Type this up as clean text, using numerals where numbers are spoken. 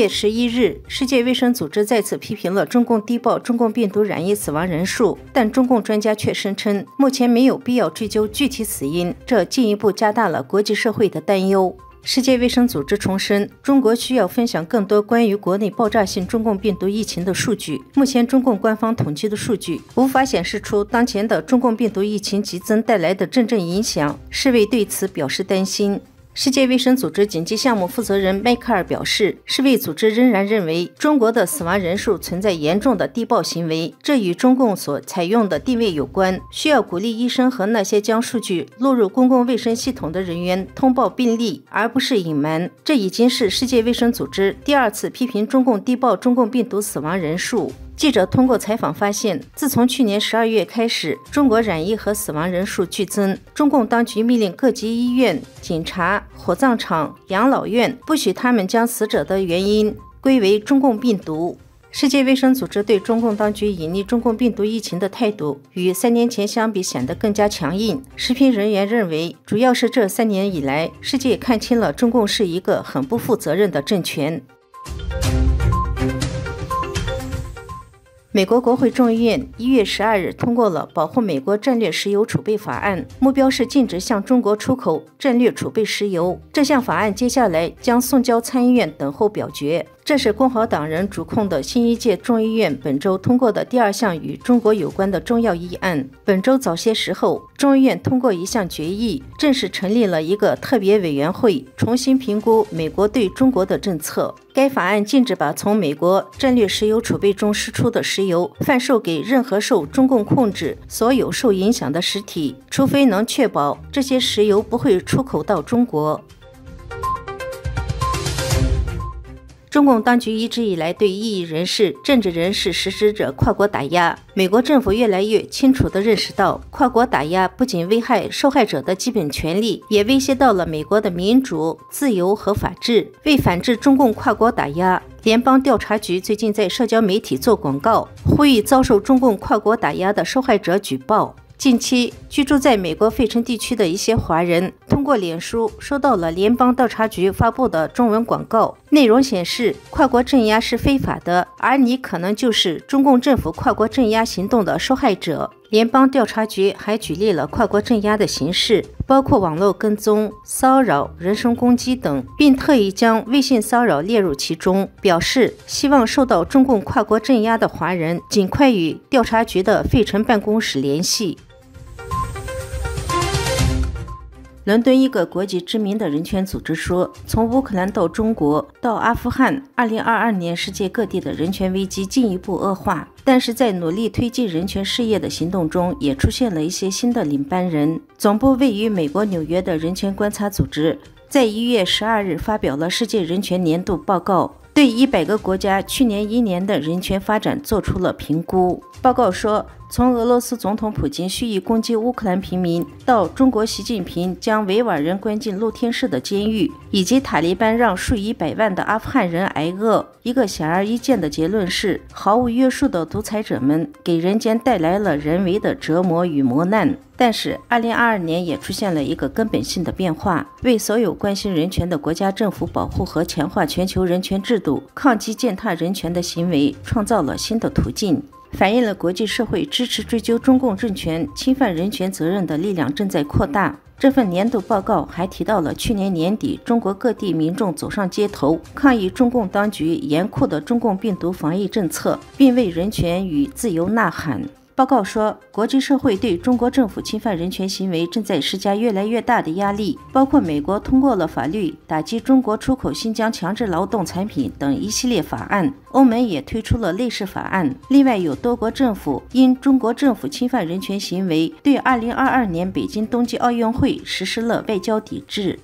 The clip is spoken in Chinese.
月11日，世界卫生组织再次批评了中共低报中共病毒染疫死亡人数，但中共专家却声称，目前没有必要追究具体死因，这进一步加大了国际社会的担忧。世界卫生组织重申，中国需要分享更多关于国内爆炸性中共病毒疫情的数据。目前中共官方统计的数据无法显示出当前的中共病毒疫情激增带来的真正影响，世卫对此表示担心。世界卫生组织紧急项目负责人迈克尔表示，世卫组织仍然认为中国的死亡人数存在严重的低报行为，这与中共所采用的定位有关，需要鼓励医生和那些将数据录入公共卫生系统的人员通报病例，而不是隐瞒。这已经是世界卫生组织第2次批评中共低报中共病毒死亡人数。记者通过采访发现，自从去年12月开始，中国染疫和死亡人数剧增。中共当局命令各级医院、警察、火葬场、养老院不许他们将死者的原因归为中共病毒。世界卫生组织对中共当局隐匿中共病毒疫情的态度与3年前相比显得更加强硬。时评人员认为，主要是这3年以来，世界看清了中共是一个很不负责任的政权。美国国会众议院1月12日通过了保护美国战略石油储备法案，目标是禁止向中国出口战略储备石油。这项法案接下来将送交参议院等候表决。这是共和党人主控的新一届众议院本周通过的第2项与中国有关的重要议案。本周早些时候，众议院通过一项决议，正式成立了一个特别委员会，重新评估美国对中国的政策。该法案禁止把从美国战略石油储备中释出的石油贩售给任何受中共控制、所有受影响的实体，除非能确保这些石油不会出口到中国。中共当局一直以来对异议人士、政治人士实施着跨国打压。美国政府越来越清楚地认识到，跨国打压不仅危害受害者的基本权利，也威胁到了美国的民主、自由和法治。为反制中共跨国打压，联邦调查局最近在社交媒体做广告，呼吁遭受中共跨国打压的受害者举报。近期，居住在美国费城地区的一些华人通过脸书收到了联邦调查局发布的中文广告，内容显示跨国镇压是非法的，而你可能就是中共政府跨国镇压行动的受害者。联邦调查局还举例了跨国镇压的形式，包括网络跟踪、骚扰、人身攻击等，并特意将微信骚扰列入其中，表示希望受到中共跨国镇压的华人尽快与调查局的费城办公室联系。伦敦一个国际知名的人权组织说，从乌克兰到中国到阿富汗，2022年世界各地的人权危机进一步恶化，但是在努力推进人权事业的行动中，也出现了一些新的领班人。总部位于美国纽约的人权观察组织在1月12日发表了世界人权年度报告，对100个国家去年1年的人权发展做出了评估。报告说，从俄罗斯总统普京蓄意攻击乌克兰平民，到中国习近平将维吾尔人关进露天式的监狱，以及塔利班让数以百万的阿富汗人挨饿，一个显而易见的结论是，毫无约束的独裁者们给人间带来了人为的折磨与磨难。但是2022年也出现了一个根本性的变化，为所有关心人权的国家政府保护和强化全球人权制度、抗击践踏人权的行为创造了新的途径，反映了国际社会支持追究中共政权侵犯人权责任的力量正在扩大。这份年度报告还提到了去年年底中国各地民众走上街头，抗议中共当局严酷的中共病毒防疫政策，并为人权与自由呐喊。报告说，国际社会对中国政府侵犯人权行为正在施加越来越大的压力，包括美国通过了法律打击中国出口新疆强制劳动产品等一系列法案，欧盟也推出了类似法案。另外，有多国政府因中国政府侵犯人权行为，对2022年北京冬季奥运会实施了外交抵制。